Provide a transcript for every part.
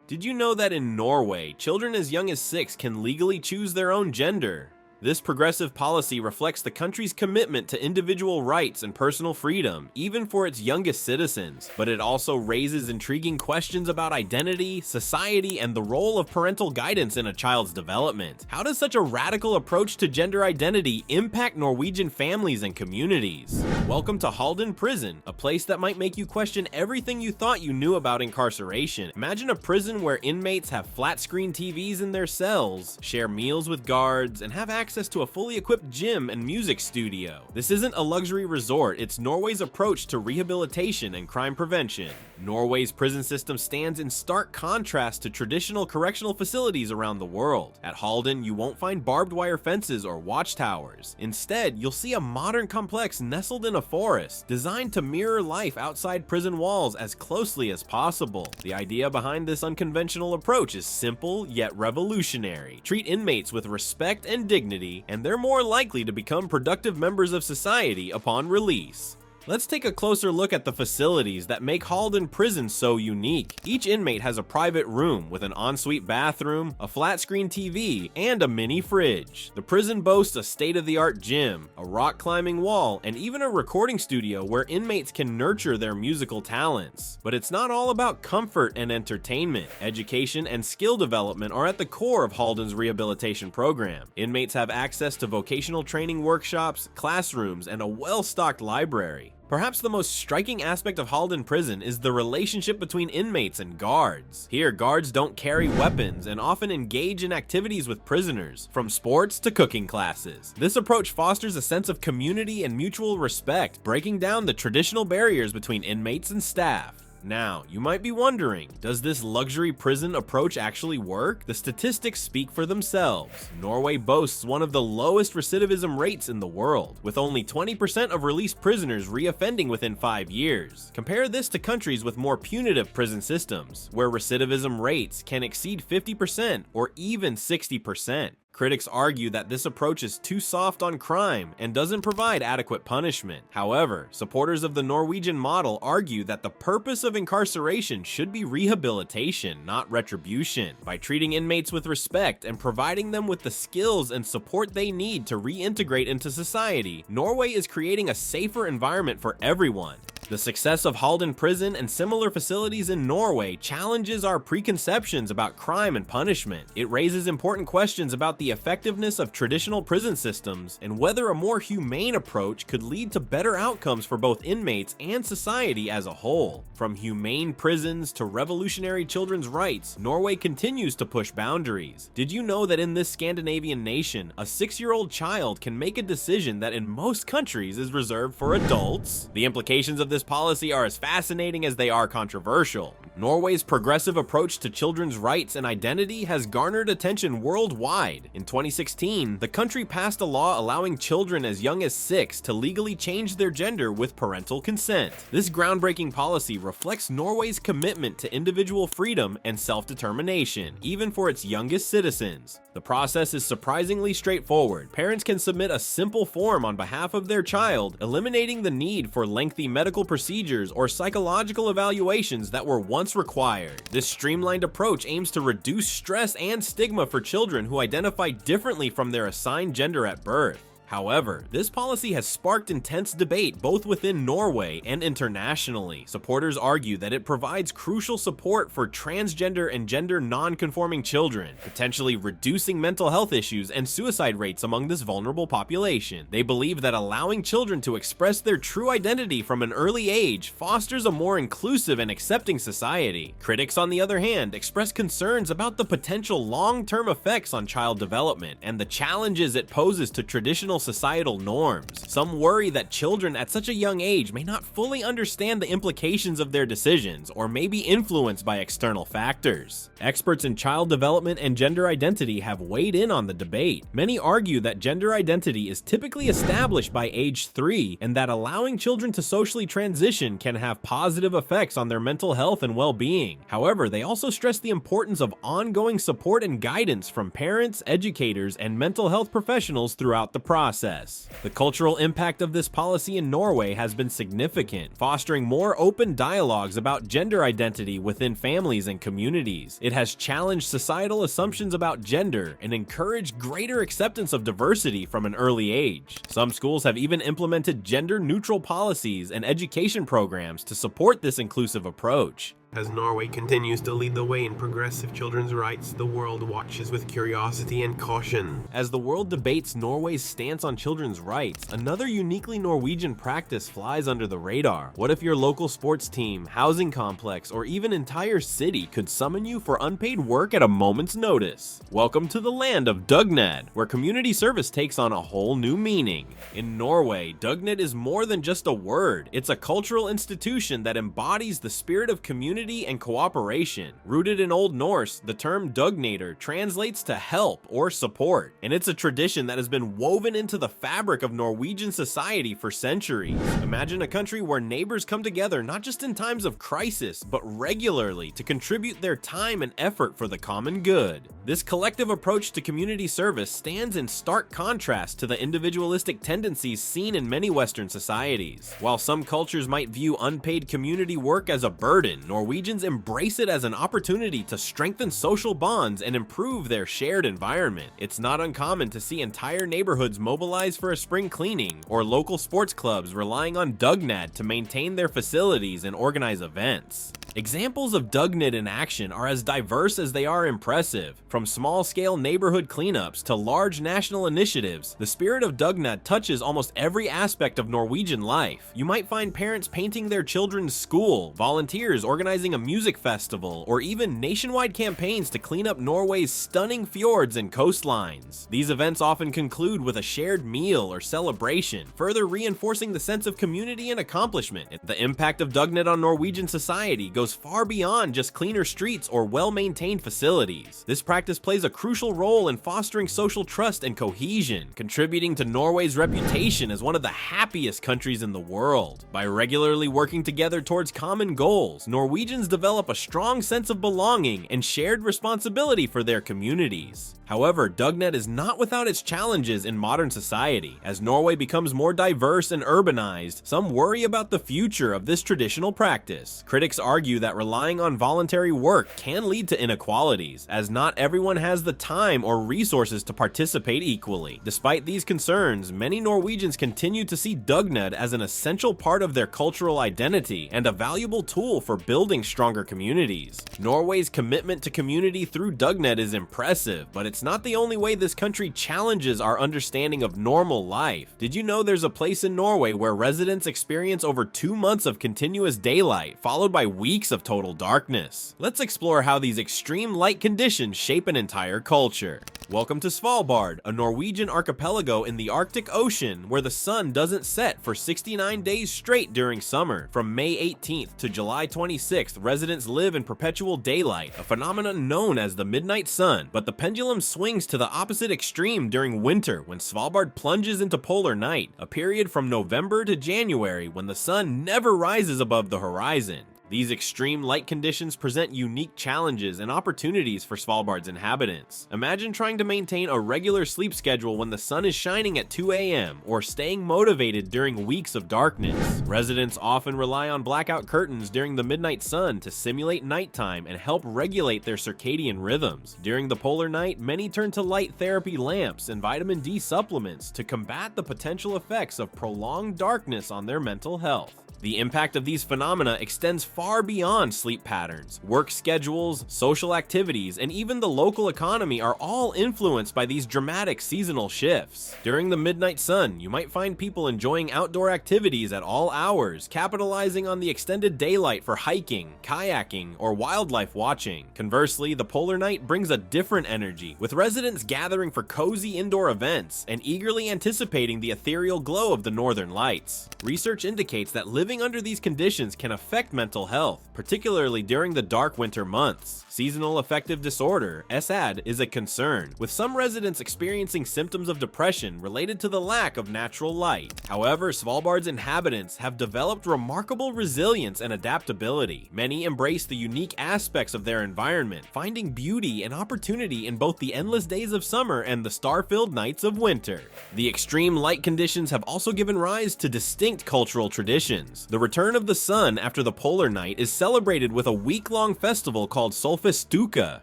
Did you know that in Norway, children as young as 6 can legally choose their own gender? This progressive policy reflects the country's commitment to individual rights and personal freedom, even for its youngest citizens, but it also raises intriguing questions about identity, society, and the role of parental guidance in a child's development. How does such a radical approach to gender identity impact Norwegian families and communities? Welcome to Halen Prison, a place that might make you question everything you thought you knew about incarceration. Imagine a prison where inmates have flat-screen TVs in their cells, share meals with guards, and have access to a fully equipped gym and music studio. This isn't a luxury resort, it's Norway's approach to rehabilitation and crime prevention. Norway's prison system stands in stark contrast to traditional correctional facilities around the world. At Halden, you won't find barbed wire fences or watchtowers. Instead, you'll see a modern complex nestled in a forest, designed to mirror life outside prison walls as closely as possible. The idea behind this unconventional approach is simple yet revolutionary. Treat inmates with respect and dignity, and they're more likely to become productive members of society upon release. Let's take a closer look at the facilities that make Halen Prison so unique. Each inmate has a private room with an ensuite bathroom, a flat-screen TV, and a mini fridge. The prison boasts a state-of-the-art gym, a rock climbing wall, and even a recording studio where inmates can nurture their musical talents. But it's not all about comfort and entertainment. Education and skill development are at the core of Halden's rehabilitation program. Inmates have access to vocational training workshops, classrooms, and a well-stocked library. Perhaps the most striking aspect of Halen Prison is the relationship between inmates and guards. Here, guards don't carry weapons and often engage in activities with prisoners, from sports to cooking classes. This approach fosters a sense of community and mutual respect, breaking down the traditional barriers between inmates and staff. Now, you might be wondering, does this luxury prison approach actually work? The statistics speak for themselves. Norway boasts one of the lowest recidivism rates in the world, with only 20% of released prisoners reoffending within 5 years. Compare this to countries with more punitive prison systems, where recidivism rates can exceed 50% or even 60%. Critics argue that this approach is too soft on crime and doesn't provide adequate punishment. However, supporters of the Norwegian model argue that the purpose of incarceration should be rehabilitation, not retribution. By treating inmates with respect and providing them with the skills and support they need to reintegrate into society, Norway is creating a safer environment for everyone. The success of Halen Prison and similar facilities in Norway challenges our preconceptions about crime and punishment. It raises important questions about the effectiveness of traditional prison systems and whether a more humane approach could lead to better outcomes for both inmates and society as a whole. From humane prisons to revolutionary children's rights, Norway continues to push boundaries. Did you know that in this Scandinavian nation, a 6-year-old child can make a decision that in most countries is reserved for adults? The implications of this policy are as fascinating as they are controversial. Norway's progressive approach to children's rights and identity has garnered attention worldwide. In 2016, the country passed a law allowing children as young as 6 to legally change their gender with parental consent. This groundbreaking policy reflects Norway's commitment to individual freedom and self-determination, even for its youngest citizens. The process is surprisingly straightforward. Parents can submit a simple form on behalf of their child, eliminating the need for lengthy medical procedures or psychological evaluations that were once required. This streamlined approach aims to reduce stress and stigma for children who identify differently from their assigned gender at birth. However, this policy has sparked intense debate both within Norway and internationally. Supporters argue that it provides crucial support for transgender and gender non-conforming children, potentially reducing mental health issues and suicide rates among this vulnerable population. They believe that allowing children to express their true identity from an early age fosters a more inclusive and accepting society. Critics, on the other hand, express concerns about the potential long-term effects on child development and the challenges it poses to traditional societal norms. Some worry that children at such a young age may not fully understand the implications of their decisions or may be influenced by external factors. Experts in child development and gender identity have weighed in on the debate. Many argue that gender identity is typically established by age 3 and that allowing children to socially transition can have positive effects on their mental health and well-being. However, they also stress the importance of ongoing support and guidance from parents, educators, and mental health professionals throughout the process. process. The cultural impact of this policy in Norway has been significant, fostering more open dialogues about gender identity within families and communities. It has challenged societal assumptions about gender and encouraged greater acceptance of diversity from an early age. Some schools have even implemented gender-neutral policies and education programs to support this inclusive approach. As Norway continues to lead the way in progressive children's rights, the world watches with curiosity and caution. As the world debates Norway's stance on children's rights, another uniquely Norwegian practice flies under the radar. What if your local sports team, housing complex, or even entire city could summon you for unpaid work at a moment's notice? Welcome to the land of Douget, where community service takes on a whole new meaning. In Norway, Douget is more than just a word. It's a cultural institution that embodies the spirit of community and cooperation. Rooted in Old Norse, the term dugnator translates to help or support, and it's a tradition that has been woven into the fabric of Norwegian society for centuries. Imagine a country where neighbors come together not just in times of crisis, but regularly to contribute their time and effort for the common good. This collective approach to community service stands in stark contrast to the individualistic tendencies seen in many Western societies. While some cultures might view unpaid community work as a burden, Norwegians embrace it as an opportunity to strengthen social bonds and improve their shared environment. It's not uncommon to see entire neighborhoods mobilize for a spring cleaning, or local sports clubs relying on Douget to maintain their facilities and organize events. Examples of Douget in action are as diverse as they are impressive. From small-scale neighborhood cleanups to large national initiatives, the spirit of Douget touches almost every aspect of Norwegian life. You might find parents painting their children's school, volunteers organizing a music festival, or even nationwide campaigns to clean up Norway's stunning fjords and coastlines. These events often conclude with a shared meal or celebration, further reinforcing the sense of community and accomplishment. The impact of Douget on Norwegian society goes far beyond just cleaner streets or well-maintained facilities. This practice plays a crucial role in fostering social trust and cohesion, contributing to Norway's reputation as one of the happiest countries in the world. By regularly working together towards common goals, Norwegians develop a strong sense of belonging and shared responsibility for their communities. However, Douget is not without its challenges in modern society. As Norway becomes more diverse and urbanized, some worry about the future of this traditional practice. Critics argue that relying on voluntary work can lead to inequalities, as not everyone has the time or resources to participate equally. Despite these concerns, many Norwegians continue to see Douget as an essential part of their cultural identity and a valuable tool for building stronger communities. Norway's commitment to community through Douget is impressive, but it's not the only way this country challenges our understanding of normal life. Did you know there's a place in Norway where residents experience over 2 months of continuous daylight, followed by weeks of total darkness? Let's explore how these extreme light conditions shape an entire culture. Welcome to Svalbard, a Norwegian archipelago in the Arctic Ocean where the sun doesn't set for 69 days straight during summer. From May 18th to July 26th, residents live in perpetual daylight, a phenomenon known as the midnight sun, but the pendulum swings to the opposite extreme during winter when Svalbard plunges into polar night, a period from November to January when the sun never rises above the horizon. These extreme light conditions present unique challenges and opportunities for Svalbard's inhabitants. Imagine trying to maintain a regular sleep schedule when the sun is shining at 2 a.m. or staying motivated during weeks of darkness. Residents often rely on blackout curtains during the midnight sun to simulate nighttime and help regulate their circadian rhythms. During the polar night, many turn to light therapy lamps and vitamin D supplements to combat the potential effects of prolonged darkness on their mental health. The impact of these phenomena extends far beyond sleep patterns. Work schedules, social activities, and even the local economy are all influenced by these dramatic seasonal shifts. During the midnight sun, you might find people enjoying outdoor activities at all hours, capitalizing on the extended daylight for hiking, kayaking, or wildlife watching. Conversely, the polar night brings a different energy, with residents gathering for cozy indoor events and eagerly anticipating the ethereal glow of the northern lights. Research indicates that living under these conditions can affect mental health, particularly during the dark winter months. Seasonal affective disorder, SAD, is a concern, with some residents experiencing symptoms of depression related to the lack of natural light. However, Svalbard's inhabitants have developed remarkable resilience and adaptability. Many embrace the unique aspects of their environment, finding beauty and opportunity in both the endless days of summer and the star-filled nights of winter. The extreme light conditions have also given rise to distinct cultural traditions. The return of the sun after the polar night is celebrated with a week-long festival called Solfestuka,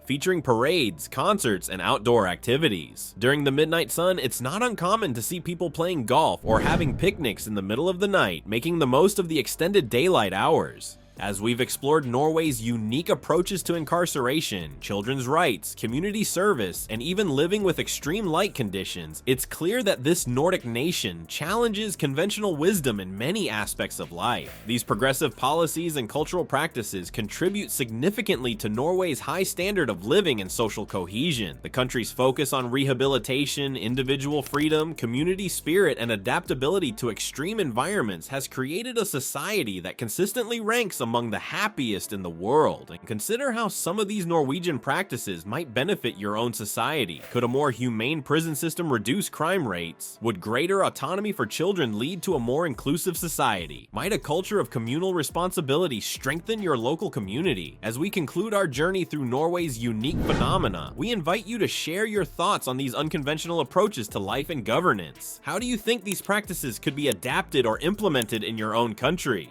featuring parades, concerts, and outdoor activities. During the midnight sun, it's not uncommon to see people playing golf or having picnics in the middle of the night, making the most of the extended daylight hours. As we've explored Norway's unique approaches to incarceration, children's rights, community service, and even living with extreme light conditions, it's clear that this Nordic nation challenges conventional wisdom in many aspects of life. These progressive policies and cultural practices contribute significantly to Norway's high standard of living and social cohesion. The country's focus on rehabilitation, individual freedom, community spirit, and adaptability to extreme environments has created a society that consistently ranks among the happiest in the world. And consider how some of these Norwegian practices might benefit your own society. Could a more humane prison system reduce crime rates? Would greater autonomy for children lead to a more inclusive society? Might a culture of communal responsibility strengthen your local community? As we conclude our journey through Norway's unique phenomena, we invite you to share your thoughts on these unconventional approaches to life and governance. How do you think these practices could be adapted or implemented in your own country?